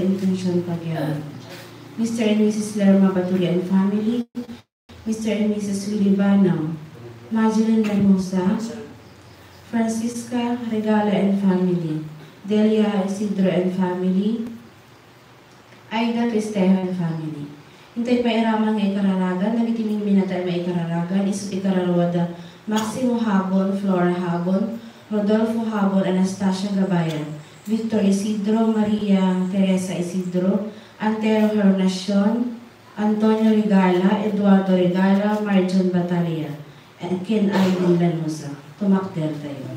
intensyon pagyan. Mr. and Mrs. Lerma Baturi and family, Mr. and Mrs. Willie Banao, Madeline Lanusa, Francisca Regala and family, Delia Isidro and family, Aida Cristejo and family. Hintay pa iramang nga ikararagan, nagitiming minatay ma ikararagan, isut ikararwada, Maximo Habon, Flora Habon, Rodolfo Habon, Anastasia Gabayan, Victor Isidro, Maria Teresa Isidro, Antero Hernacion, Antonio Regala, Eduardo Regala, Marjon Batalia, and Ken Aydin Lanusa. Tumakder tayo.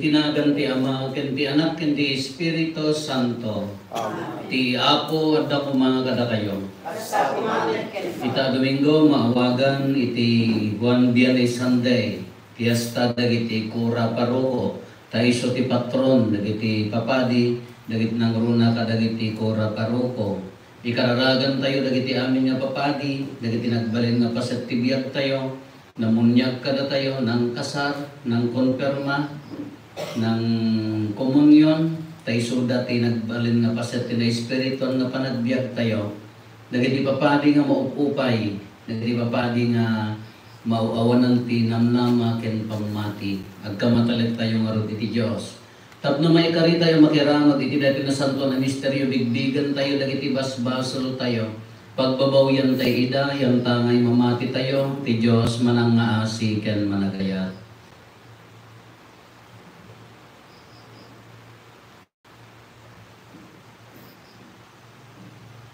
Itinagan ti Ama, ken ti Anak, ken ti Espiritu Santo. Amen. Ti Apo at ako mga kada kayo. Ita Domingo maawagan iti Juan Biyernes Sunday. Fiesta dagiti Kura Paroko. Taiso ti patron dagiti papadi, dagiti nangruna ka dagiti Kura Paroko. Ikararagan tayo dagiti amin nga papadi, dagiti nagbalin nga paset ti biag tayo. Namunyag kada tayo ng kasar, ng konfirma, ng komunyon, tayo suda tayo nagbalin nga paset na espiriton nga panagbiag tayo. Dagiti papadi nga maupupay, dagiti papadi nga mauawanan ti namnama ken pamati. Agkamatalit tayo nga ro iti Dios. Tapno may kari tayo makirangot iti dati na santo na misteryo, bigbigan tayo dagiti basbasol tayo. Pagbabawyan tayo ida, yang tangay mamati tayo, ti Diyos manang ngaasi ken managayat.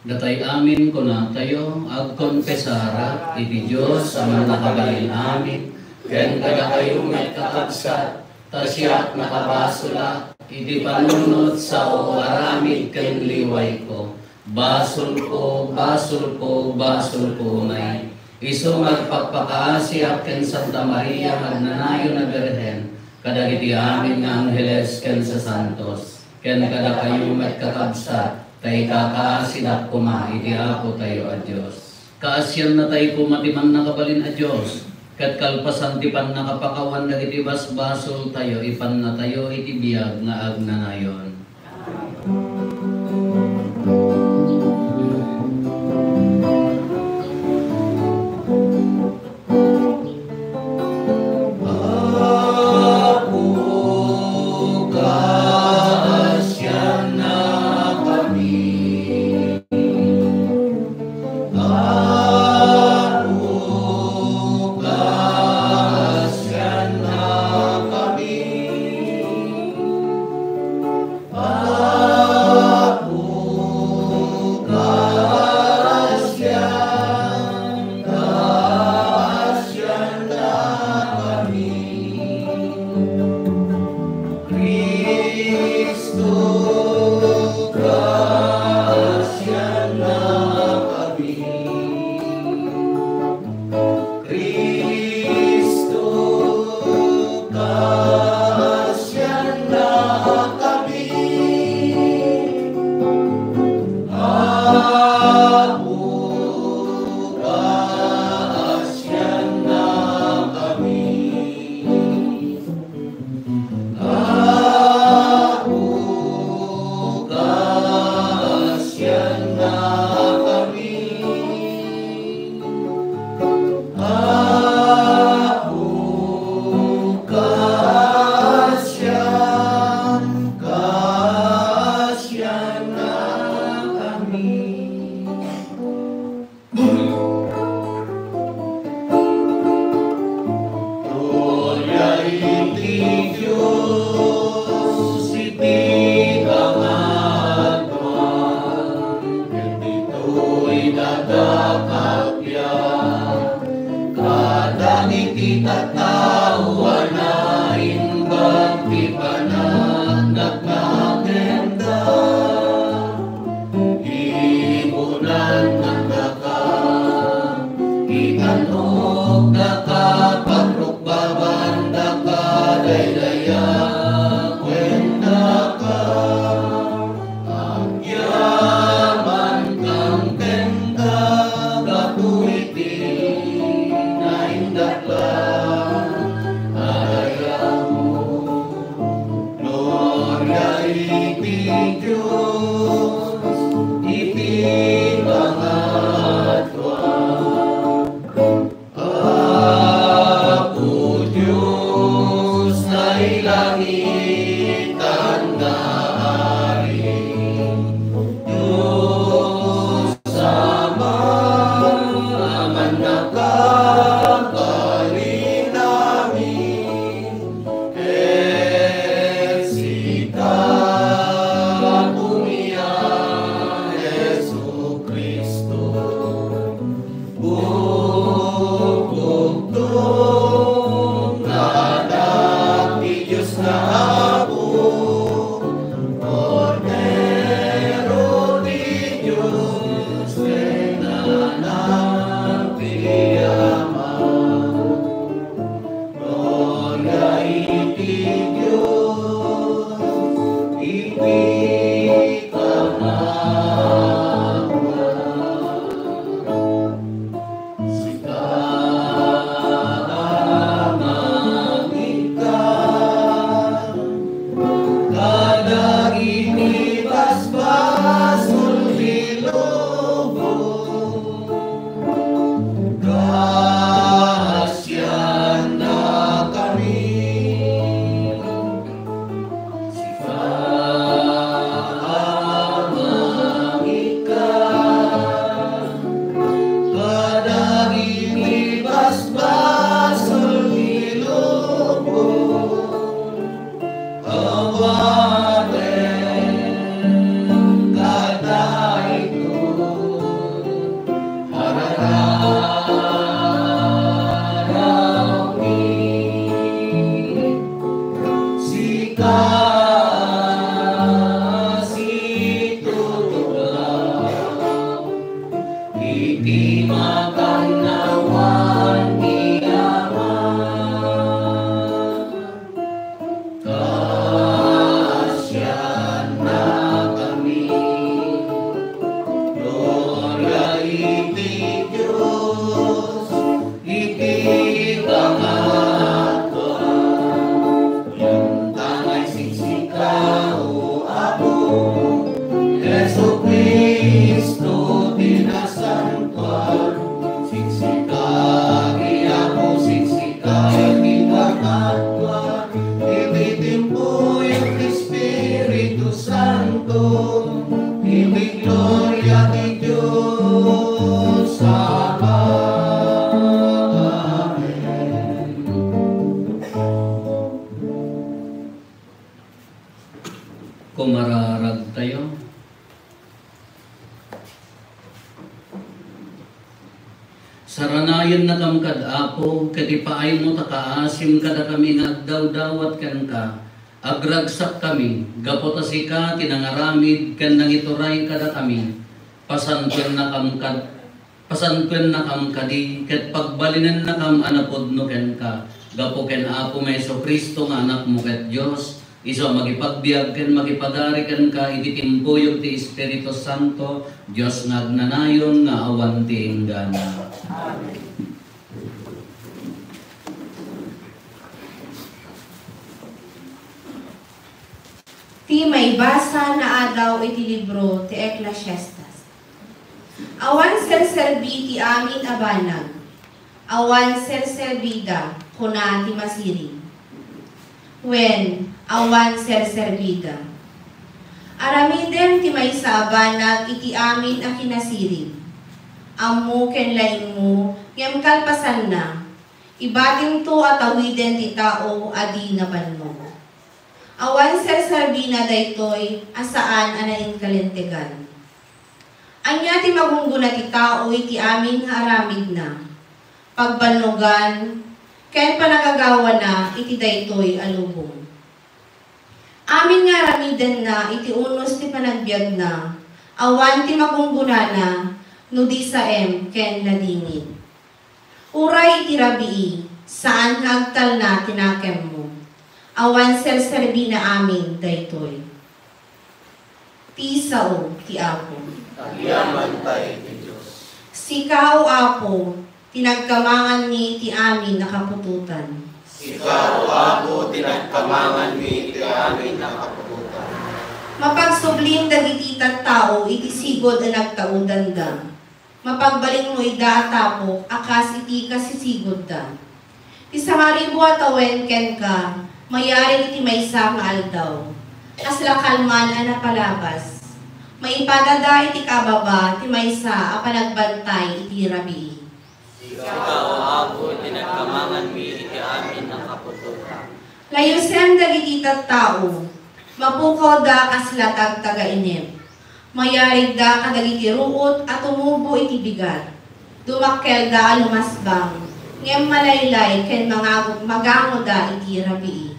Datay amin ko na tayo, agkonpesara, iti Diyos aman nakabalin amin, ken kada kayo may kakabsat, tasyak nakabasula, iti panunod sa o aramid ken liway ko. Basol ko, basol ko, basol ko unay. Iso magpagpakaasi aken Santa Maria magnanayon na Birhen, kadagiti amin nga Angeles ken sa Santos, ken kada kayo met kakabsat, tay kakaasin at kuma, iti Apo tayo a Diyos. Kaasyan na tayo kumatiman nakabalin a Diyos, kat kalpasan ti pan nakapakawan dagiti basbasol tayo, ipan na tayo iti biyag nga agnanayon. Ah Kumararag tayo. Saranayan na kam kad Apo, katipaay mo takaasim kada kami nagdawdawat kan ka. Agragsak kami, gapotasi ka, tinangaramid kan nangituray kada kami. Pasantuen na kam kadi, ket pagbalinan na kam anapod no ken ka. Gapo ken Apo Meso Kristo nga anak mo ket Dios. Iso magipagbiag ken magipagari ken ka ititimpoyog ti Espiritu Santo, Dios nagnanayon nga awan ti inggana. Amen. Ti may basa na adaw iti libro ti Ecclesiastes. Awan serserbi ti amin abanag, awan serserbida kuna ti masiring. When awan serserbida. Aramiden ti maysa banag iti amin a kinasirib. Ammo ken laing mo, ngem kalpasan na. Ibating to at awiden ti tao adi naban mo. Awan sersarbina daytoy asaan anain kalintegan. Anya ti magungguna ti tao iti amin aramid na. Pagbanlugan, ken panagagawa na iti daytoy alubong. Amin nga aramiden na iti unos ti panagbiag na. Awan ti magungguna na no di saem ken ladingit. Uray iti rabii, saan hagtal na tinakem mo. Awan serserbi na amin daytoy. Ti sao ti Apo. Agyaman tayo ti Diyos. Sikaw Apo, tinagkamangan ni ti amin nakapututan. Ikaw, Apo, tinagkamangan mi iti amin nakapututan. Mapagsubling dagiti tao iti sigod a nagtaudan da. Mapagbaling mo ida atapok akas iti kasisigod da. Ti samaribo atawen ken ka, mayari iti maysa nga aldaw. Aslakalman a napalabas. Maipadada iti kababa ti maysa a panagbantay iti rabii. Ikaw, Apo, tinagkamangan mi iti amin nakapututan. Layusem dagiti tao, mapukaw da kaslatag taga-inip. Mayarig da kadagiti ruot at tumubo iti bigat. Dumakkel da alumasbang, ngem malaylay ken magango da iti rabii.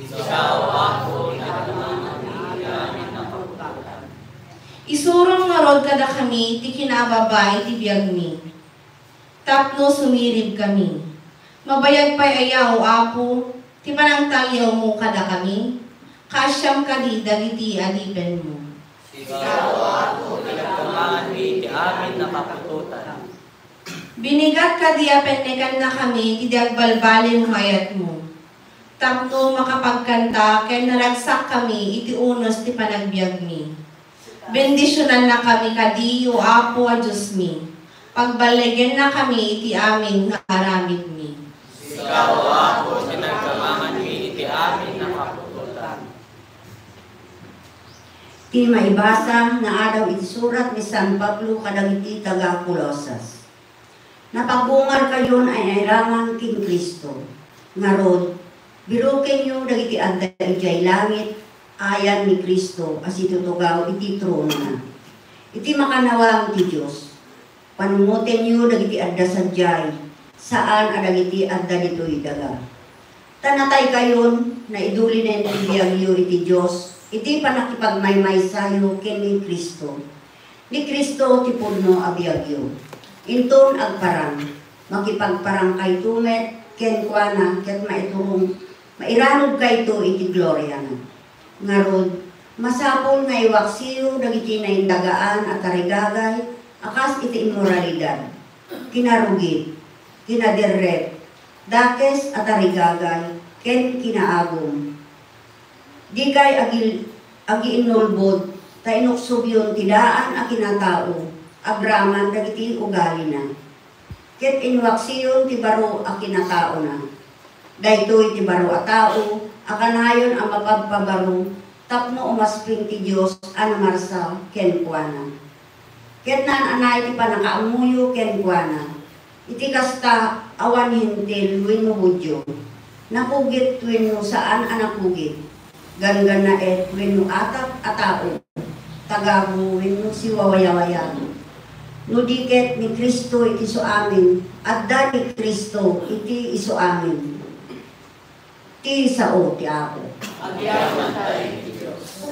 Ikaw, Apo, tinagkamangan mi iti amin nakapututan. Isurong marod kada kami ti kinababa iti biag mi. Tapno sumirib kami. Mabayag pa'y ayaw, Apo, ti panangtangyaw mo kada kami. Kasyam kadi dagiti adipen mo. Ikaw, Apo, tinagkamangan mi iti amin nakapututan. Binigat kadi apennekan na kami ti agbalbalin hayat mo. Tapno makapagkanta ken naragsak kami iti unos ti panagbiag mi. Bendisyonan na kami kadi o Apo a Diyos mi. Pagbaligyan na kami iti amin nga aramid mi. Ikaw, Apo, tinagkamangan mi iti amin nakapututan. Ti maibasa nga adaw iti surat ni San Pablo kadagiti taga Colosas. Napagbungar kayon ay airangan king Kristo. Ngarod, biruken nyo dagiti adda ijay langit, ayan ni Kristo as itutugaw iti trono na. Iti makanawang ti Diyos. Panungutin nyo dagiti adda sadyay, saan adagiti adda dito'y daga. Tanatay kayon na idulinen iti biyagyo iti Diyos, iti panakipagmaymay sayo ken ni Kristo. Ni Kristo ti pudno a biyagyo. Inton agparang, makipagparang kay tumet, ken kuana, ket maiturong, mairanod kayto iti gloria na. Ngarod, masapol nga iwaksiyo dagiti naindagaan at tarigagay, akas iti immoralidad, kinarugit, kinadirret, dakes at tarigagay, ken kinaagom. Di kay agi inulbod, ta inuksubyon tidaan a kinatao, agraman dagiti ugali na. Ket inwaksiyon ti baro a kinatao na. Daytoy ti baro a tao, akanayon ang mapagpabaro, tapno umasping ti Diyos anamarsa ken kuana. Ket naan anay ti panakaamuyo ken kuana. Iti kasta awan hintil wenno budyo. Napugit wenno saan anapugit. Gangan na et wenno atap a tao. Tagabu wenno siwawayawayan. No diket ni Kristo iti so amin, adda ni Kristo iti iso amin. Ti sao ti Apo. Agyaman tayo ti Diyos.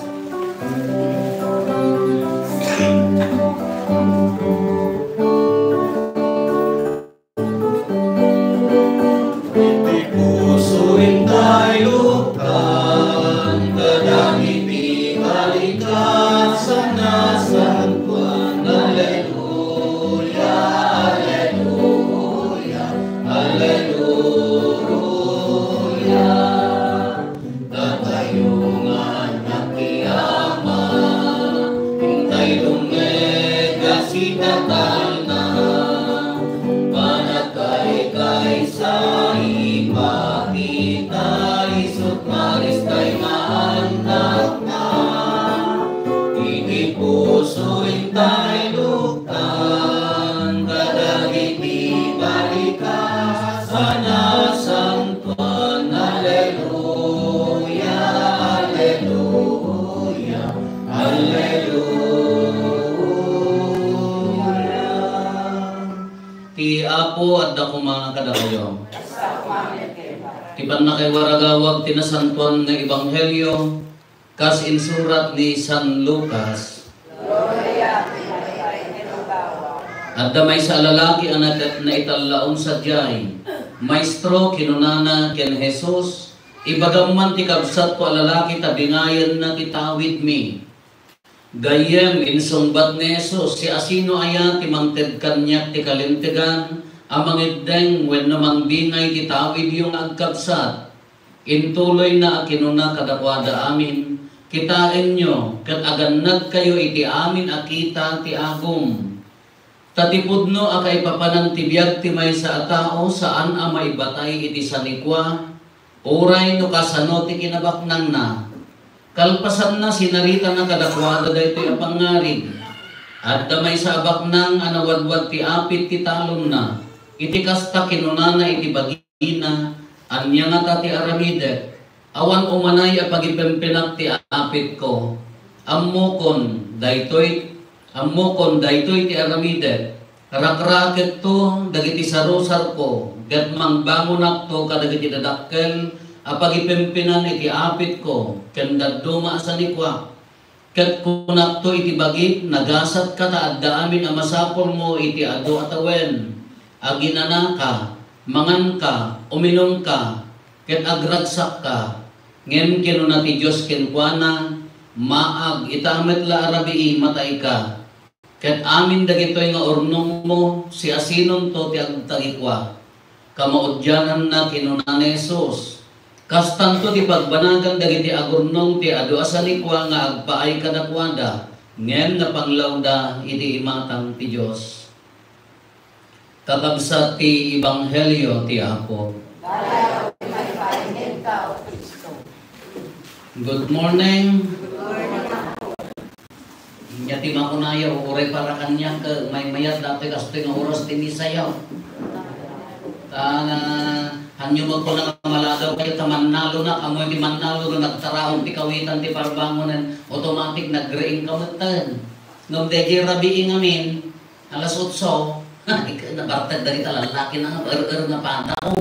Pusuin tayo kan kadangiti kalikasan na sagwan. Alleluia, alleluia, alleluia. Tatayong anak ni Ama, hintay lumega si tatana, panatay kay sa ipakita, isot maris kay maanak na. Intay luktan kadagiti balikas sana santuan. Alleluia, alleluia, alleluia. Ti Apo at dako mga kadakayo. Ti panakay waragawag tinasantuan nga ebanghelyo kas insurat ni San Lucas. At damay sa lalaki ang naitalaon sa diyay. Maestro, kinunana ken Jesus, ibagaman ti kabsat ko lalaki tabingayan na kitawid mi. Gayem insungbat ni Jesus, si asino aya ti mangted kanyak ti kalintigan, amang ideng wen namang bingay kitawid yung agkabsat. Intuloy na kinuna kadakwada amin, kitain nyo, kat aganag kayo iti amin akita ti agum. Tatipudno akay papanang tibiyag ti may sa tao saan amay batay iti sanikwa, oray no kasano ti kinabaknang na. Kalpasan na sinarita na kadakwada dayto yung pangarig. At damay sa abaknang anawadwad ti apit ti talon na. Iti kasta kinunana iti bagina, anya nga tati aramidek. Awan umanay apagipempenak ti apit ko. Ammokon daytoy ti aramidek. Rakraket to dagiti sarosar ko. Gat mangbangonak to kadagiti dadakkel. Apagipempenan iti apit ko. Ken daduma sa nikwa. Ket kunak to iti bagit nagasat ka taadda amin amasapol mo iti ado atawen. Aginana ka, mangan ka, uminom ka, ket agragsak ka. Ngem kinuna ti Diyos kenkwana, maag itamet la arabii matay ka. Ket amin dagitoy nga urnong mo, si asinon to ti agtagikwa. Kamaudyanan na kinuna ni Jesus. Kastanto ti pagbanagan dagiti agurnong ti adu asalikwa nga agpaay kadakwada, ngem na panglawda iti imatang ti Dios. Kakabsat ti ebanghelyo ti Apo. Good morning. Yati makunayo uray para kanya ke may mayat dati kasto nga oras ti misayaw. Hanyo mo ko na maladaw kayo tamannalo na, amoy di mannalo na nagtaraong ti kawitan ti parbangonan, automatic nagreing kamutan. Nung deje rabiing amin, alas 8, nabartag dari talalaki na nga, na pataw.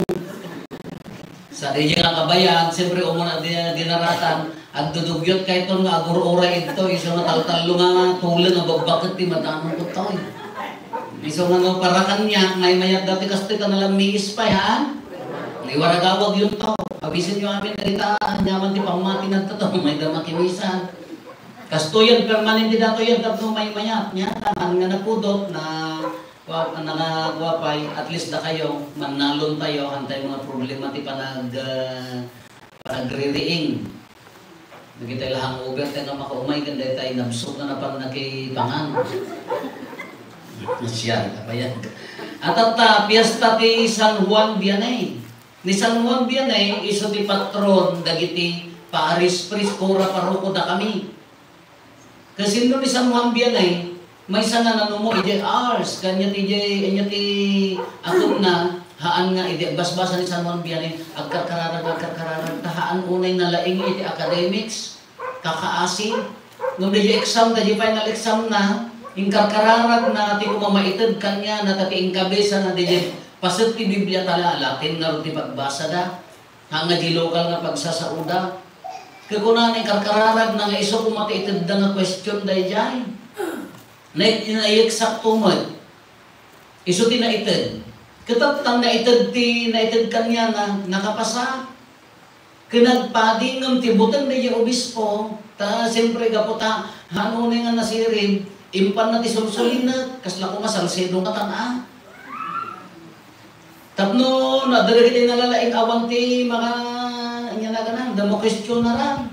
Sa deje nga kabayan, siyempre umuna dinaratan, at dudugyot kayo ito nga aguro-ura ito, iso nga taltalo nga tulan nga bagbakit ti madanong ko ito. Iso nga para kanya, may mayat dati kasto ka nalang miis pa, ha? Iwaragawag yung tao. Abisin nyo amin na nyaman di pamati ng totoo. May damakimisan. Kasto yan, permanente dato yan. Tapos may mayat. Nyata, ang nga napudot na nangagwapay. At least na kayo, manalon tayo. Hantay mga problema ti panag-ririing. Nagitay lahang uber tayo nga makaumay. Ganda tayo nabsok na napang nakipangan. Siya, kapayan. At piyesta ti San Juan Vianney. Ni San Juan Vianney, iso ti patron, dagiti Paris Priscora Paroko da kami. Kasi no ni San Juan Vianney, may sana nanumo, ije Ars, kanya ti akong na, haan nga, ije basbasa ni San Juan Vianney, agkarkararag, tahaan unay na laing iti academics, kakaasi, no di exam, di final exam na, ingkarkararag na ti kumamaitid kanya, na tati ingkabesa na di pasat ti Biblia tala, Latin nga ti pagbasa da, hanga di lokal nga pagsasauda. Kakunan ni karkararag na nga iso kumatiitid da nga question da jay. Na-eksakto mo. Iso ti naitid. Katatang naitid kanya na nakapasa. Kinagpadingam ti butang da yung obispo, ta siyempre kaputa, hanunin nga nasirin, impan na ti sulsulin na, kasla ko masalsidong katana. Tapno, nadaragin nalalaing awang ti mga damo question na ram.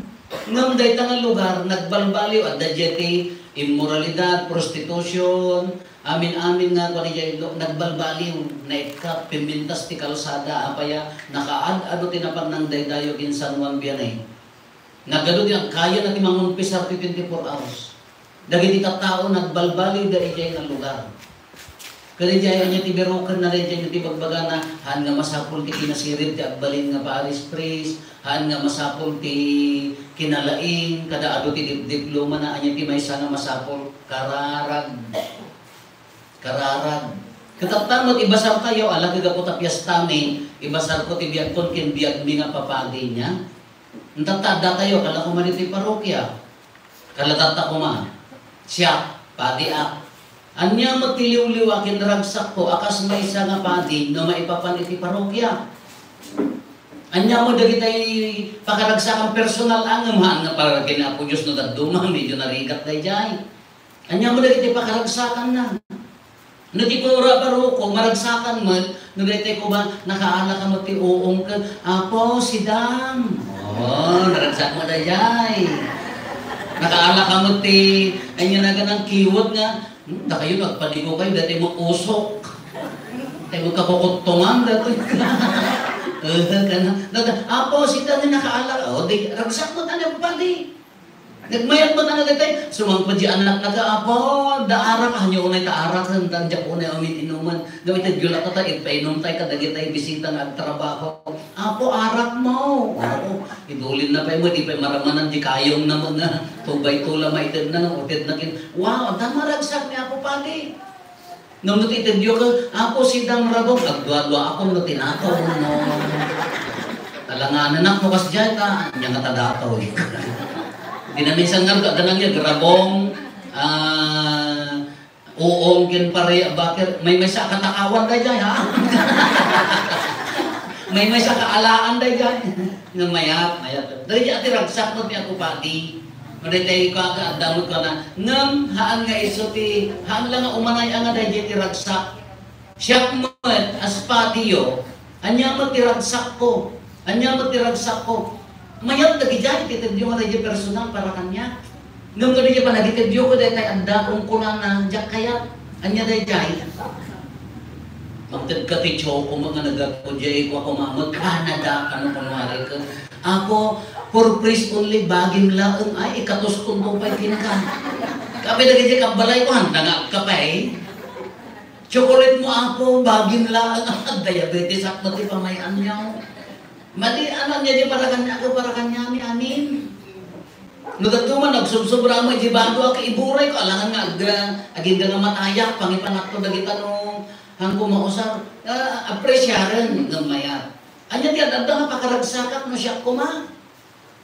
Ngam day tangang lugar, nagbalbaliw at dajeti immoralidad, prostitution, amin-amin nga ko niya nagbalbaliw, naikap, pimintas ti kalsada, apaya, nakaad-ano tinapag ng daydayo in San Juan Vianney. Nagado din, kaya na ti mangunpisar ti 24 hours. Dagiti tao nagbalbali dahil dyan ng lugar. Kaya dyan niya tibirukan na rin dyan ti bagbaga na haan nga masapol ti kinasirit ti agbalin nga Paris Priest, haan nga masapol ti kinalaing, kada ado ti diploma na anya ti maysa nga masapol kararag. Kataptan mo't ibasar tayo, alag ka po tapyastami, ibasar ko ti biyagkon kin biyagmi nga papagay niya. Ntatada tayo, kala ko man iti parokya. Kalatata ko man. Siya, padi ak. Anya magtiliw-liwakin ragsak ko, akas may isa nga padi na maipapan iti parokya. Anya mo dagitay pakaragsakan personal angam haan nga para kinapo Diyos no daduma, medyo narigat na jay. Anya mo dagitay pakaragsakan na. Nagipura paroko, maragsakan mo, nagitay ko ba, nakaala ka mo ti uong ka, Apo, si Dam. Oh, naragsak mo na jay. Nakaala ka mo ti, anya na ganang kiwot nga, na kayo nagpaligo kayo, dati mo usok. Tayo mo kakukutungan, dati Apo, sita na nakaala. O, ragsak mo na pali. Nagmayat mo na dati. Sumangpad di anak Apo, daara ka, hanyo unay taara ka, nandiyan unay umin inuman. Gawin tayo gyula ka tayo, ipainom tayo, kadagit tayo bisita nga trabaho. Apo, arak mo. Oo, idulin na pa mo, di pa maramanan, di kayong naman na, tubay tula maitid na, utid na kin. Wow, dama ragsak ni Apo pali. Nung natitidyo ka, Apo sidang rabong, agdwa-dwa ako nung tinataw no. Talanganan ako kas dyan ka, niya nga tadataw eh. Dinamisan nga ka, ganang niya, grabong, uong kin pare, bakit, may sa katakawan tayo dyan ha? may sa kaalaan tayo dyan. Nang mayat. Dari dyan ati ragsak mo niya ako pati. Maritay ko ang damot ko na, ngam, haan nga iso ti, haan lang nga umanay ang nga dahil ti ragsak. Siyak mo, as patiyo, anya mo ti ragsak ko. Mayat lagi dyan, titidyo nga dahil personal para kanya. Ngam ka dahil pa nagitidyo ko dahil tayo anda kung kunan na dyan kaya, anya dahil dyan. Magtagkatidyo ko mga nagako dyan ko ako mag-Canada, ano kunwari ka. Ako, for praise only, bagim laang ay ikatos kuntong pa'y kinaka. Kapi na ganyan kabalay ko, handa nga ka pa eh. Chocolate mo ako, bagim laang, diabetes at mati pamayan niya. Mati, ano niya di para kanya ako, para kanya ni amin. Nagatuman, nagsubsobra mo, di bago ako iburay ko, alangan nga, aging nga matayak, pangipanak ko, dagita nung hangko mausap, apresyaran ng mayat. Anya ti adda nga pakaragsakat no siya kuma.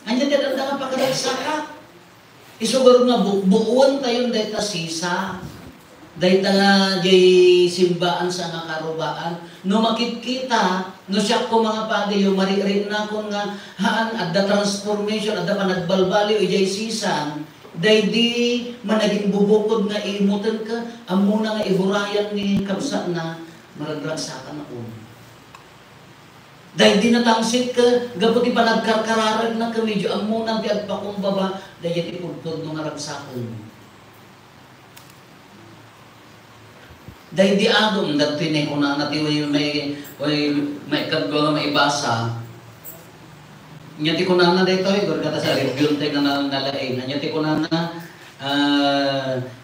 Anya ti adda nga pakaragsakat. Isugod nga buuan tayon dayta sisa. Dayta nga jay simbaan sa nga karubaan. No makikita no siya ko mga padi yung maririn na ko nga haan adda transformation adda panagbalbali o jay sisan. Day di managing bubukod nga imutan ka amo na nga iburayan ni kapsa na maragragsakan ako. Dahil di natangsit ka, gaputi pa nagkarkararag na ka, medyo amunang di agpakumbaba, dahil ipugtod nung aragsakon. Dahil di agom, nagtinay ko na natiway may kadwa nga maibasa. Nyati ko na dito, igor kata sa review tayo na nalain. Nyati ko na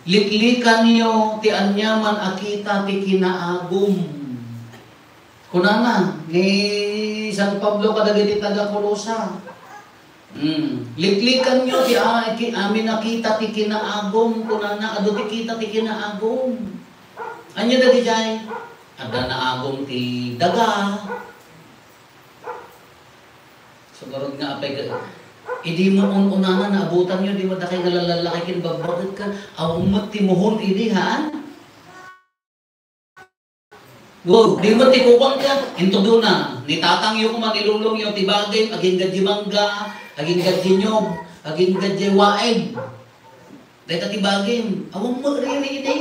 liklikan niyo, ti anyaman akita, ti kinaagom. Kunana, ni San Pablo kadagiti taga Colosa. Liklikan nyo, amin nakita ti kinaagom, kunana, ado ti kita ti kinaagom. Anya dagi jay? Ada na agom ti daga. Sugarod nga apay ka. Idi mo unana na abutan nyo, di mo da kayo nalalaki kin babagat ka. Awumot ti mohon idi haan. Go, di mo ti kupang ka, into doon na. Nitatang yung manilulong yung tibagay, aging gadji mangga, aging gadji nyog, aging gadji waeg. Dahil tibagay, awang magriri ini.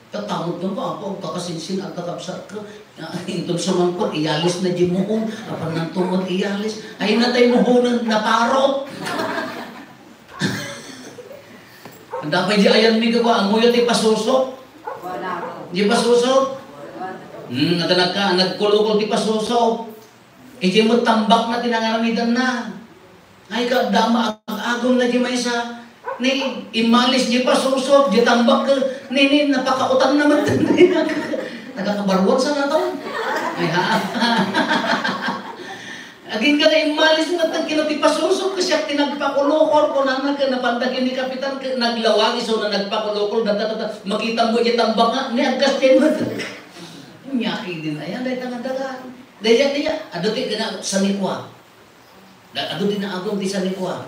Katamot nung ka, ako, kakasinsin at kakapsat ka. Intong sumangkot, iyalis na di mohon, apan nang tumot iyalis. Ay na tayo mohonan, naparot. Dapat di ayan mi ka ba, ang muyo ti pasusok. Di pasusok. Natanag ka, nagkulukol ti pasusok. Iti mo tambak na tinangaramidan na. Ay ka, dama, agom na di may isa. Ni imalis di pa susok, di tambak ke, ni napakautang naman. Nagkakabarwag sa nato. Ay ha. Aging ka na imalis na tang kinatipasusok kasi at tinagpakulokol ko na napandagin ni Kapitan naglawagi so na nagpakulokol makita mo yung tambak nga ni agkas din mo. Nyaki din na yan, dahil tangan-dagan. Dahil yan, adutin ka na sa nikwa. Adutin na agong di sa nikwa.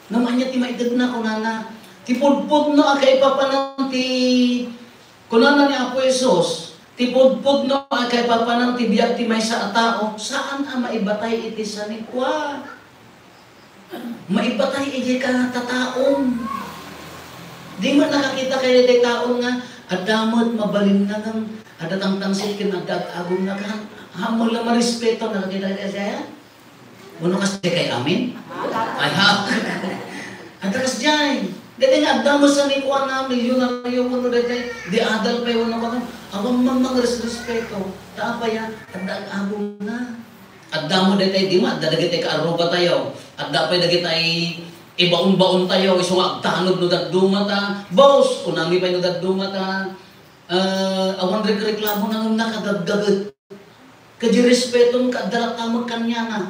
Naman niya ti maitag na kunana. Ti pudpud no akay papanan ti kunana ni Apo Esos. Ti pudpud no akay papanan ti biag ti may sa tao. Saan maibatay iti sa nikwa? Maibatay iti ka tataong. Di man nakakita kayo iti taong nga adamot mabalin na ng adatang tangsit kinagagagong na ka. Hamol na marespeto nakakita kayo siya. Uno kasi kay amin? Ay ha? Ada kas jay. Dati nga adamo sa nikwa na milyon na yung ano dati. Di adal pa yung ano. Abang mamang respeto. Taan pa yan. Adang agong na. Adamo dati di ma. Adagit ay kaaruba tayo. Adda pa dagit ay ibaon-baon tayo. Isong agtanog no daduma ta. Boss! Unami pa yung daduma ta. Awan reklamo na ng nakadagdagat. Kadi respetong kadalat tamag kanya na.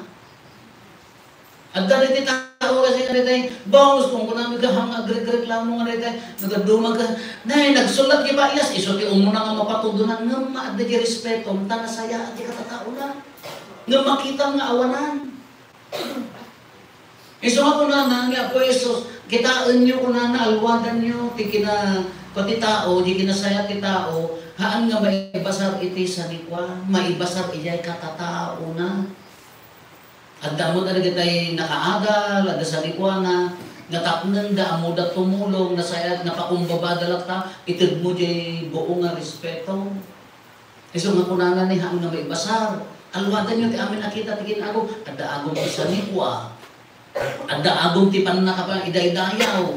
At dahil tao kasi nga rin boss, kung kunami ka hang agreklamo nga rin nagadumag ka, nagsulat ki ba iyas, iso ti umuna nga mapatudunan, nga maadda ki respeto, ta nasaya at di katatao na, nga makita nga awanan. Iso nga kunana, nga po Isos, kitaan nyo kunana, alwadan nyo, ti kina, pati tao, di kinasaya ti tao, haan nga maibasar iti sa nikwa, maibasar iyay katatao na. At damo na kita'y nakaagal, at sa likwa na, natapnan da, amo da tumulong, nasayad, napakumbaba dalak ta, itid mo di buong nga respeto. Iso nga kunanan ni hang nga may basar. Alwadan nyo ti amin nakita, tigin ako, at da agong ti sa likwa, at da agong ti panakapang iday-dayaw,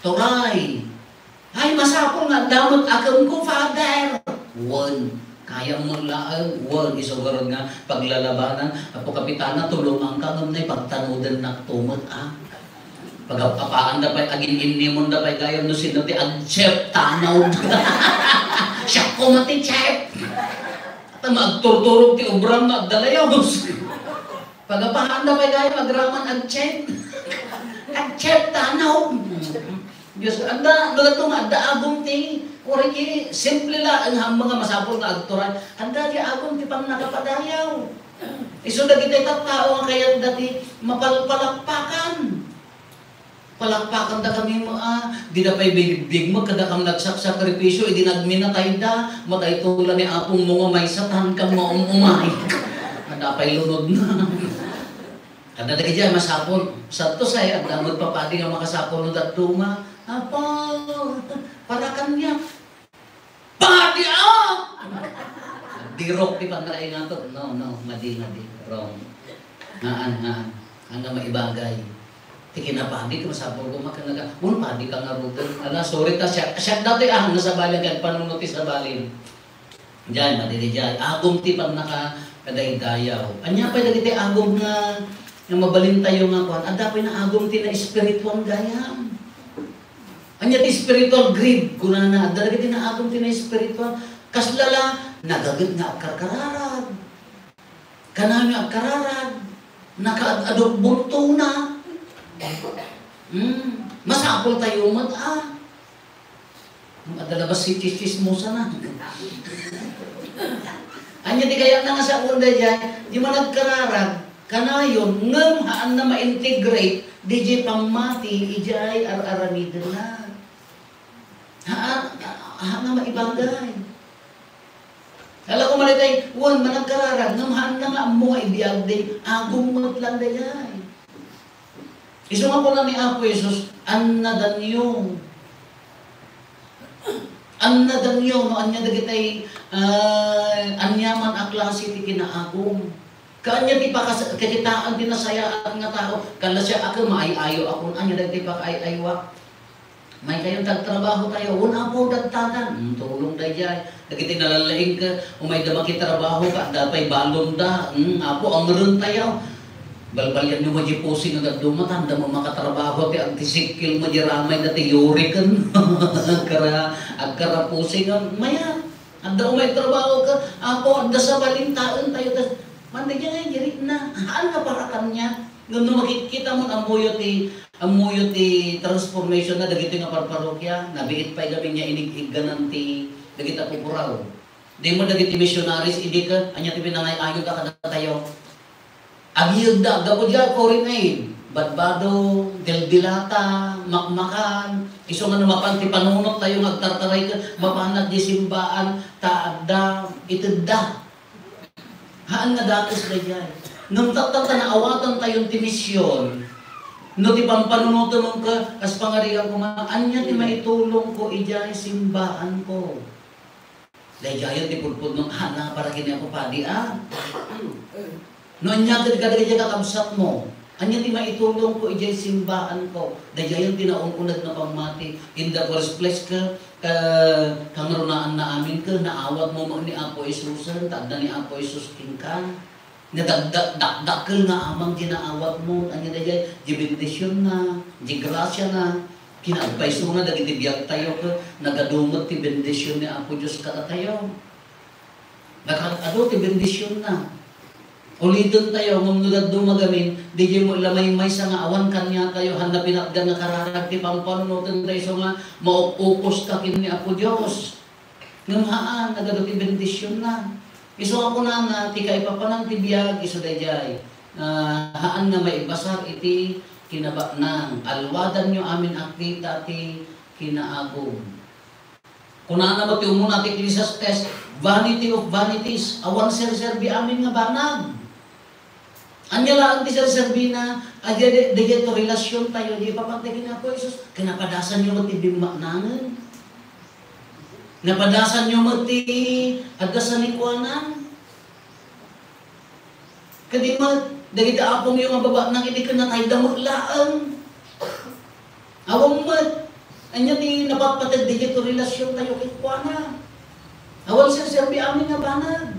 toray. Ay, masapong nga, damot akong ko, Father. One. Kaya mo lang, wag isugarod nga paglalabanan. Apo kapitana, tulungan ka ng pagtanudan na tumot Pagkapaan na pa'y agin-in mo na pa'y gayam no sinuti ang chef tanaw. Siya ko mati chef. At magturturog ti ubram na dalayos. Pagkapaan na pa'y gayam agraman ang chef. Ang chef tanaw. Diyos, anda, nagatong adda agong ti. Uri simple lang ang mga masapol na agturan. Anda di agong ti pang nakapadayaw. Iso na kita tao ang kaya dati mapalpalakpakan. Palakpakan da kami mo di na pa'y big mo kada kang nagsakripisyo, hindi nagminatay da, matay tula ni apong mga may satan kang maumumay. Kada pa'y lunod na. Kada na kaya masapol. Sa to say, ang damot pa pati nga makasapol no datuma. Apo, para kanya. Pati dirok di pangkain nga to. No, madi, wrong. Naan. Hanggang maibagay. Tikin na padi, masapol ko makanaga. Padi ka nga ruto. Sorry ta, siya dati nasa balin, kaya panunuti sa balin. Diyan, madili dyan. Agom ti pang nakadayaw. Anya pa dagiti agom nga mabalin tayo nga kuhan. Ada pa na agom ti na espirituang gayam. Anya ti spiritual greed. Kunana, ada dagiti na agom ti na espiritual. Kaslala, nagagit nga agkarkararag. Kanami agkararag. Nakaadok bunto na. Masapol tayo adalabas si chismosa na. Anya di kaya na nga sa unda dyan, di man nagkararag, kanayon, ngam haan na ma-integrate, di jay pamati, ijay ar-aramid na. Haan na maibagay. Kala ko malitay, managkararag, ngam haan na nga mo ibiyag din, agumot lang da jay. Iso nga po na ni Apo Jesus, annadanyo. Annadanyo, no, anya dagitay, anyaman aklase ti kinaagom. Kanya ti kakitaan tinasayaan nga tao, kala siya ako maayayo ako, anya dagiti pa kaayaywa. May kayong tagtrabaho tayo, una po dagtagan, tulong da dyan. Dagiti nalalahing ka, umay da makitrabaho ka, dapay balong da, apo ang rin tayo. Balbalyan nyo mo di pusing agad dumatan, da mo makatrabaho ti antisikil mo di ramay na ti yurikan. Agkara pusing ang maya. Anda umay trabaho ka, ako anda sa balintaan tayo. Manda niya nga, jirit na. Haan nga parakan niya. Nung makikita mo ang muyo ti transformation na dagito nga parparokya, nabiit pa gabi niya inig-iganan ti dagita pupuraw. Di mo dagiti missionaries, hindi ka, anya ti pinangay ayod ka na tayo. Agiyod da, gabod ya, foreign aid. Badbado, dildilata, makmakan, iso nga numapan ti panunot tayo magtartaray ka, mapanag di simbaan, taada, itida. Haan nga datos na dyan. Nung tatata na awatan tayong timisyon, no ti pampanunuto mong ka, as pangarihan ko anya ti maitulong ko, ijay simbaan ko. Dahil jayon ti pulpul nung hana para kini ako padi no anya kadagay kakabsat mo. Anya ti maitulong ko, ijay simbaan ko. Dahil jayon tinaungkunad na pamati. In the first place ka, kangarunaan na amin ka, naawat mo ni Apo Isusan, tagda ni Apo Isus king nadagdakdakkel nga amang ginaawat mo, anya dayay, di bendisyon na, di grasya na, kinagpaiso nga, dagiti biyag tayo ka, nagadumot ti bendisyon ni Apo Diyos ka tayo. Nakakado ti bendisyon na. Ulitin tayo, ngumnulad dumagamin, di mo lamay-may sa nga awan kanya tayo, hanapin at nga kararag ti pampanunutan tayo, so nga, maupupos takin ni Apo Diyos. Ngumhaan, nagado ti bendisyon na. Iso ako na ti kaipapanan ti biyag, iso dayjay. Haan nga maibasar iti kinaba nang alwadan nyo amin akita ti kinaagom. Kunana ba ti umuna ti Ecclesiastes, vanity of vanities, awan serserbi amin nga banag. Anya lang ti serserbi na, adya to relasyon tayo, di papagtagin ako, Isus, kinapadasan nyo ti bimaknangan. Napadasan nyo mati adas sa likwanan. Kadi mo, dagiti apong yung baba nang hindi ka natay damaglaan. Awang mo, anya ni napapatag dito relasyon tayo kay Kuana. Awang serbi amin nga banag.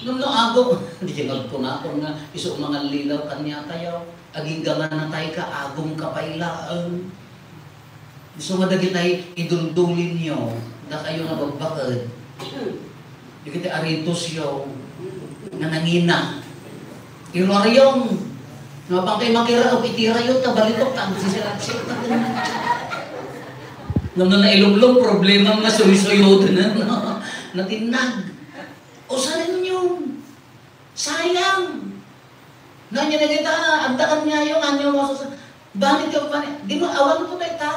Nung agaw, hindi ka nagkunakon nga, iso mga lilaw kanya tayo. Aging gaman na tayo ka, agong kapailaan. Iso nga dagitay idundulin nyo. Na kayo nga bagbakad. Di kita aritos yung nga nangina. Iroryong. Napang kayo makira o itira yun, tabalitok, sisirat-sit. Nung na ilumlong, problema nga suy-suyo na natinag. O saan yun? Sayang. Nandiyan na kita, andakan niya yung anyo masusap. Banit yung banit. Di mo, awan ko ba ita?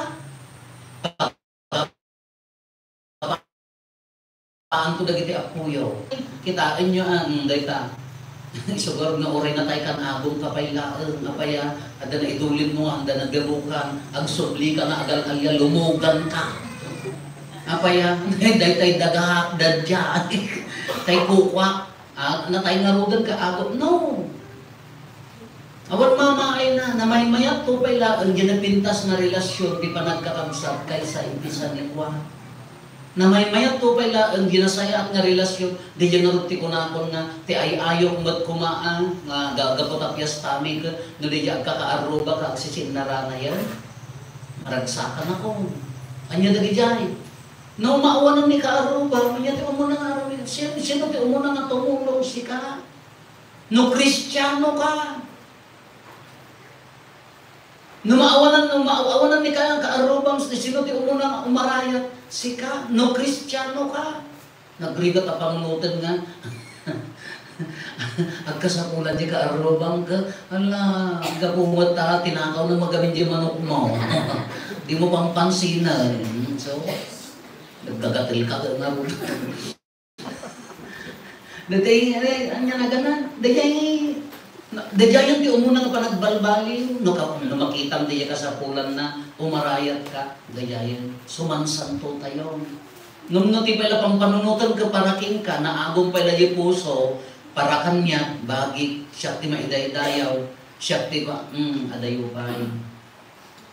Paanto dagiti apuyo. Kitaan nyo ang dayta. Isugar nga oray na tayo kan agong kapaylaan. Apaya, ada na idulin mo, ada na garukan. Ang subli ka na agal-alya, lumugan ka. Apaya, daytay dagahak, dadya. Tay kukwak. Na tayo ngarugan ka agong. No. Awan mamaay na, namay-mayat to pala ang ginapintas na relasyon di pa nagkakabsat kaysa impisan ni Juan. Na may-mayat to pala ang ginasaya at nga relasyon, di dyan naruti ko na ako nga, ti ay-ayok mat kumaan, nga gagapot at yastami ka, no di dyan kakaaruba ka, agsisin na rana yan. Maragsakan ako. Anya dagi dyan. No, maawanan ni kaaruba, anya ti umunang araw, sino ti umunang nga tumulong si ka? No, Kristiyano ka. No, maawanan ni ka, kaarubang, sino ti umunang umarayat, sika, no Kristiyano ka. Nagrigat ang pangunutan nga. Agkasapulan di ka arubang ka. Ala, gapumat ta, tinakaw na magamin di manok mo. Di mo pang pansinan. So, nagkagatil ka nga rin. Datay, anya na ganan. Dajayan ti umuna nga panagbalbaliw, no makitang diya ka sa pulan na umarayat ka, dajayan, sumansanto tayo. Nung ti pala pang panunutan ka paraking ka, naagong pala di puso, para kanya, bagi, siya ti maidaydayaw, siya ti ba, adayo pa.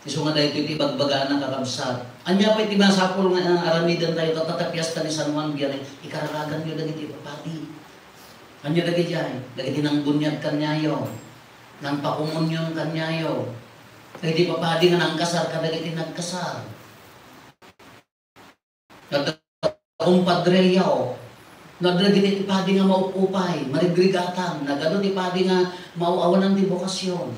Iso nga dahil ti bagbaga na kakabsat. Anya pa iti masapol nga aramidan tayo, tatatapyas ta ni San Juan Biyanay, ikararagan nyo dagiti papadi. Anya dagi jay, dagi tinangbunyag kanyayo. Nang pakumunyon kanyayo. Kaya di pa padi nga nang kasar, kadagiti nagkasar. Padre yaw. Nagdagiti padi nga maupupay, marigrigatan, nagano ti padi nga mauawanan ti bokasyon.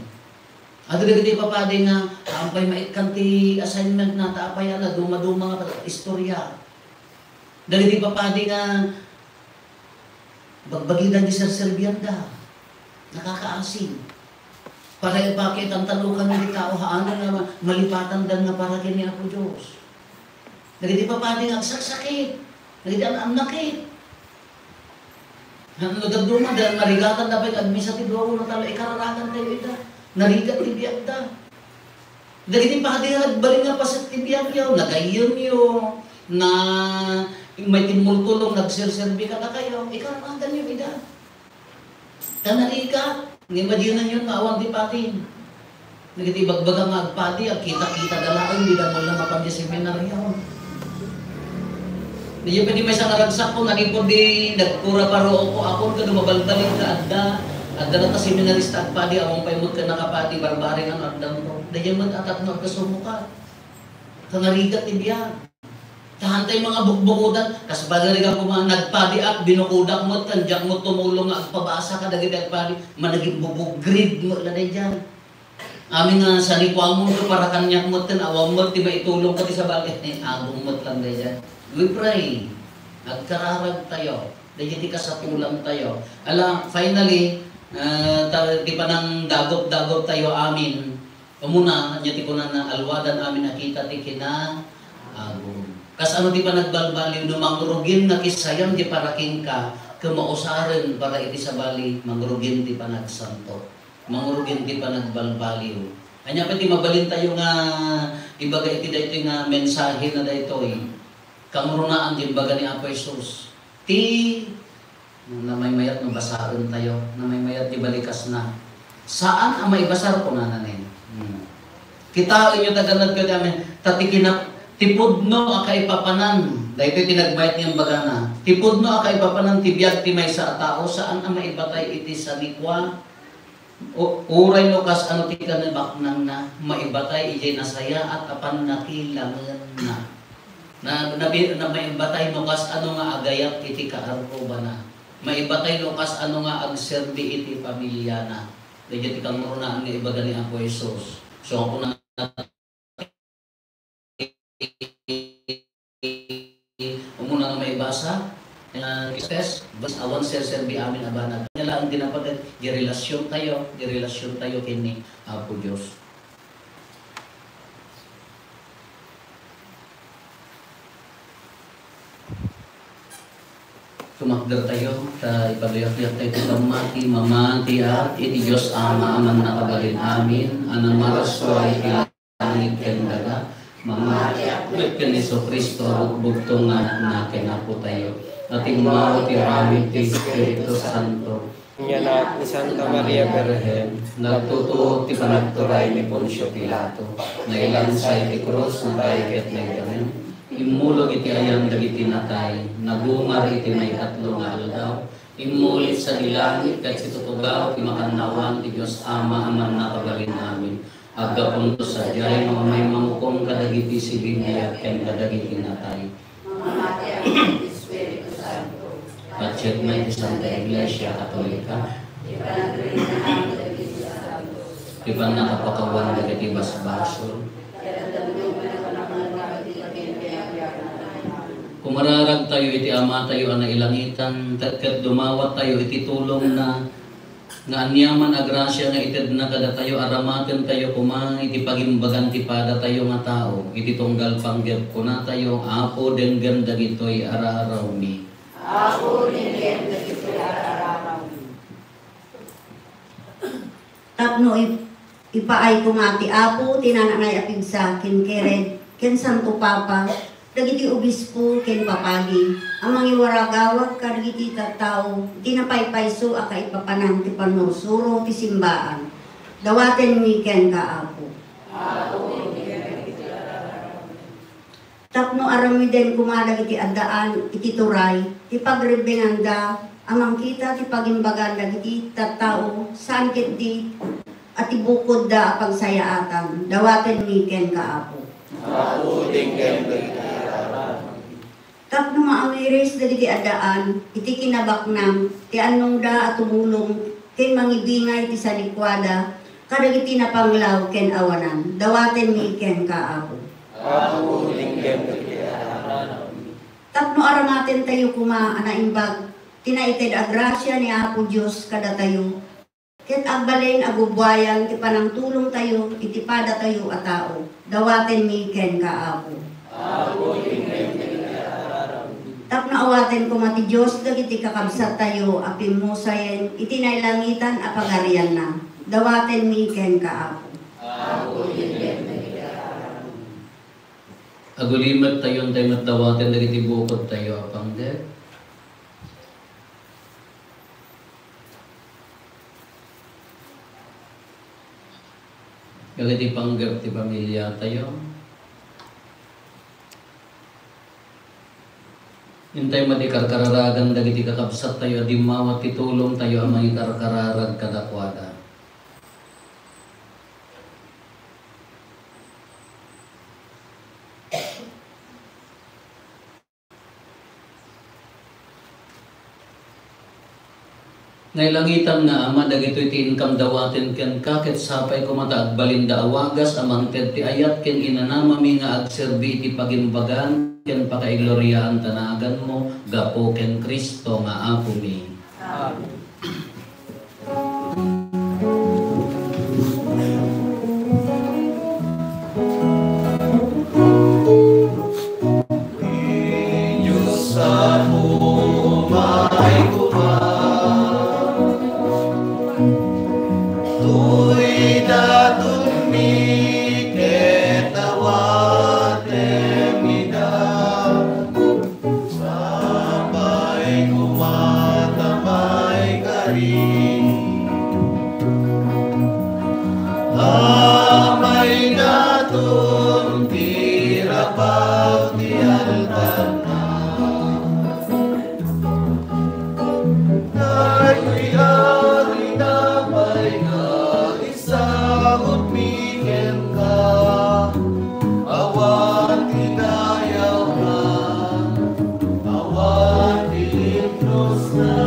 At dagiti padi nga ampay maitkan ti assignment na taapay ala duma-duma nga istorya. Dagiti padi nga bagbagidan ti serserbiyan da. Nakakaasin. Para ipakit ang talukan ng tao haano nga malipatan dan nga para kini Apo Diyos. Dagiti padi nga agsakit. Dagiti ang nakit. Nagduma dahil marigatan dapat administrative law na talo ikararakan tayo ita. Narigat tibiyag da. Dagiti padi nga nagbalik nga pa sa tibiyag yaw. Nagayon yun. Na may timultulong nagserserbi ka na kayo. Ikararakan yun ita. Kanarigat. Ngayon yun maawang di patin. Nagiti bagbaga nga agpadi. Kita-kita galaan. Hindi na mo lang mapagdi seminaryo. Hindi pwede may isang naragsak ko, nalipod di, nagkura paro ko, ako ka dumabalbalik ka, adda na ta seminarista at padi, awang paimod ka nakapati, barbaring ang agdang ko. Dahil man atat na agkasumuka. Kangarigat ibiyan. Tahantay mga bukbukudan, kas bagay ka po mga nagpadi at binukudak mo, tanjak mo tumulong at pabasa ka, dagit at padi, managing bubugrid mo, lanay dyan. Amin nga sa likwang mo, para kanyak mo, awang mo, di ba itulong ka di sa bagay, agong mo lang dyan. We pray. Nagkararag tayo. Dahil di ka sa pulang tayo. Finally, di pa nang dagop-dagop tayo amin. Umuna, di ko na alwadan amin nakita ti kina agong. Kas ano di pa nagbalbaliw no mangrugin na kisayam di paraking ka kamausaren para iti sa bali mangrugin di pa nagsanto. Mangrugin di pa nagbalbaliw. Anya pa di mabalin tayo nga ibaga iti dayto nga mensahe na dayto kamurunaan din baga ni Apo Jesus. Na may mayat ng basaan tayo, na may mayat di balikas na. Saan ang maibasar ko na nanin? Kita inyo taganad ko namin, tatikinap, tipudno akay papanan. Dahil tinagbayat niyang baga na. Tipudno akay papanan, tibiyag ti may sa tao, saan ang maibatay iti sa likwa? Uray no kas ano ti kanabaknang na, maibatay iti nasaya at apan nakilangan na. Na maibatay no kas ano nga agayat iti kaarko ba na. Maibatay no kas ano nga agserbi iti pamilya na. Dahil iti kang marunaan nga ibaga ni Apo Jesus. So ako na umuna nga maibasa test, bas awan serserbi amin abanag. Kanya lang dinapagat, girelasyon tayo kini Apo Diyos. Sumakdar tayo, ipagayak-yak tayo ito mamati at iti Diyos Ama, aman nakabalin amin, anang maraswa iti langit kendaga, mamati at ken Iso Kristo, bugtong na kenapo tayo, ating mauti ramit ti Espiritu Santo, Nganak ni Santa Maria Virgen, nagtutuot ti panagturay ni Poncio Pilato, nailansay ti krus na bayket na ito. Imulog iti ayam dagiti natay, nagungar iti may katlo nga aldaw, imulit sa dilangit kat situtugaw, imakanawan ti Diyos Ama aman nakabalin namin. Agapon to sa diyay, mga may mamukong kadagiti silingayat ken kadagiti natay. Mamati ang Espiritu Santo. Patsyet may ti Santa Iglesia Katolika, Ipanagrin na ang dagiti santo. ipan nakapakawan dagiti basbasol. Kumararag tayo iti Ama tayo ang nailangitan, kat dumawat tayo iti tulong na nga anyaman agrasya nga ited na kada tayo aramaten tayo kumang iti pagimbagan ti pada tayo nga tao, iti tunggal panggep ko na tayo, Apo denggan dagitoy ara-araw mi. Apo denggan dagitoy ara-araw mi. Tapno ipaay kumati Apo, tinananay apig sa akin, ken Santo Papa, dagiti obispo ken papagi, ang mga iwaragawag kadagiti tattao, tinapaypayso aka ipapanan ti panusuro ti simbaan. Dawaten mi ken kaapo. Tapno arami den kumalag iti addaan iti turay, ti pagrebenganda, amang kita ti pagimbagan dagiti tattao, saan ket di at ibukod da pagsayaatan, dawaten mi ken kaapo. Ako din ken Tapno maamiris dagiti adaan, iti kinabaknang, ti anong da at tumulong, ken mangibingay ti salikwada, kadagiti napanglaw ken awanan, dawaten mi ken kaapo. Ako din ken Tapno aramaten tayo kuma anaimbag, tinaited a grasya ni Apo Diyos kada tayo, ket agbalen agubwayan ti panang tulong tayo, iti pada tayo a tao, dawaten mi ken kaapo. Ako din ken Tapno awaten ko mati Diyos, dagiti kakabsat tayo, apim mo sayen, iti nailangitan a pagarian na, dawaten mi ken kaapo. Ako din ken Agulimat tayo tayo matdawatin dagiti bukod tayo apang de. Dagiti panggap ti pamilya tayo. Hintay mati karkararagan dagiti kakabsat tayo di mawat titulong tayo ang mga karkararag kadakwada. Nailangitan nga ama dagitoy ti income dawaten ken kakit sapay kumata agbalinda awagas amang ted ti ayat ken inanama mi nga agserbi ti pagimbagan ken pakaigloriaan tanagan mo gapo ken Kristo nga apo mi. Amen. Diyos ako may Tuy datun mi ketawaten mida sampai kumatamay kari amay datun tirapaw ti altar na nagwiyari damay Sagot miken ka, awan tinayaw na, awan dilipnos na.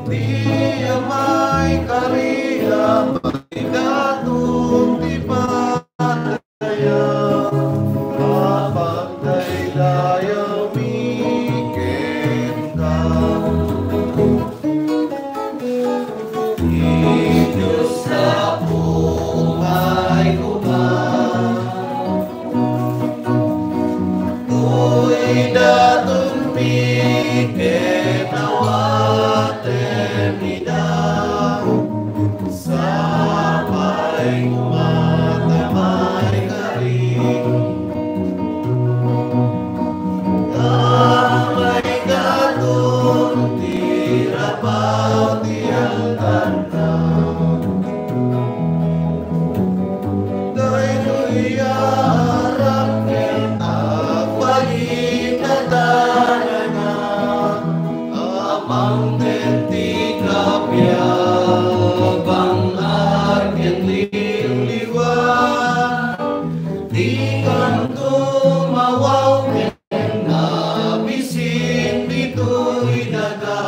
Di amay kariya, magigatong di pataya, kapag daydayaw miken ka. Diyos na pumay kumang Tuy datun piket awaten midang sampai kumatamay karing amay datun tirapaw ti altar na Harap kita paghinadanan na amang tenti kapya bang arken liliwan di kan tumawaw ken nabisin dito'y daga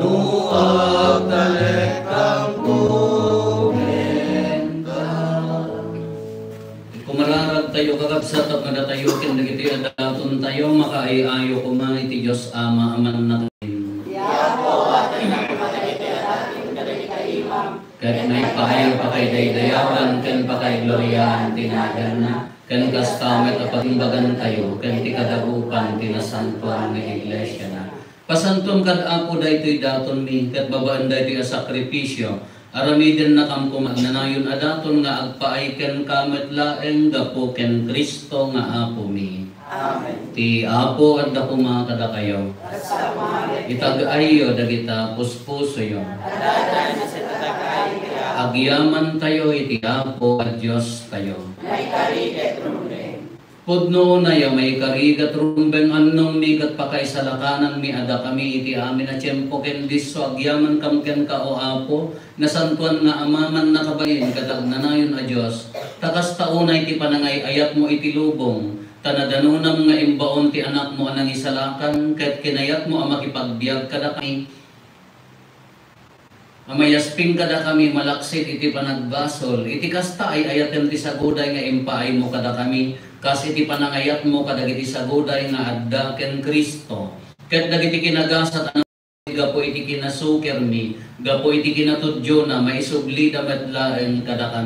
nuag talekang Kumararag tayo kakabsat at nadatayo ken dagiti adaton tayo makaayayo kuman iti Dios Ama aman natin. Yapo atin ang kumatagiti atin kadagiti imam Ket naipahayo pa kay daydayawan ken pakaigloriaan tinagan na ken kastamet a pagimbagan tayo ken ti kadagupan ti nasantuan nga iglesia na. Pasantom kad apo daytoy daton mi ket babaan daytoy a sakripisyo. Aramiden na kam kumagnanayon adaton nga agpaay ken kamet laeng gapo ken Kristo nga apo mi. Amen. Ti apo adda kuma kada kayo. Itag-ayo dagita puspuso yo. Adadan sa tatakay Agyaman tayo iti apo at Dios tayo. may kariget rumre. Pudno na ya may karigat rumbeng annong mi kat pakay sa lakanan mi ada kami iti amin na tiyempo ken diso agyaman kam ken ka o Apo nasantuan nga amaman nakabayin katag nanayon a Dios takas tauna iti panangay ayat mo iti lubong tanadanunam nga imbaon ti anak mo anang isalakan ket kinayat mo ang makipagbiag kada kami amayasping kada kami malaksit iti panagbasol iti kasta ay ayatem ti saguday nga impaay mo kada kami kasi iti panangayat mo kadagiti saguday nga adda ken Kristo ket dagiti kinagasat anang gapo iti kinasuker mi gapo iti kinatudyo na maisubli damat laeng kada kami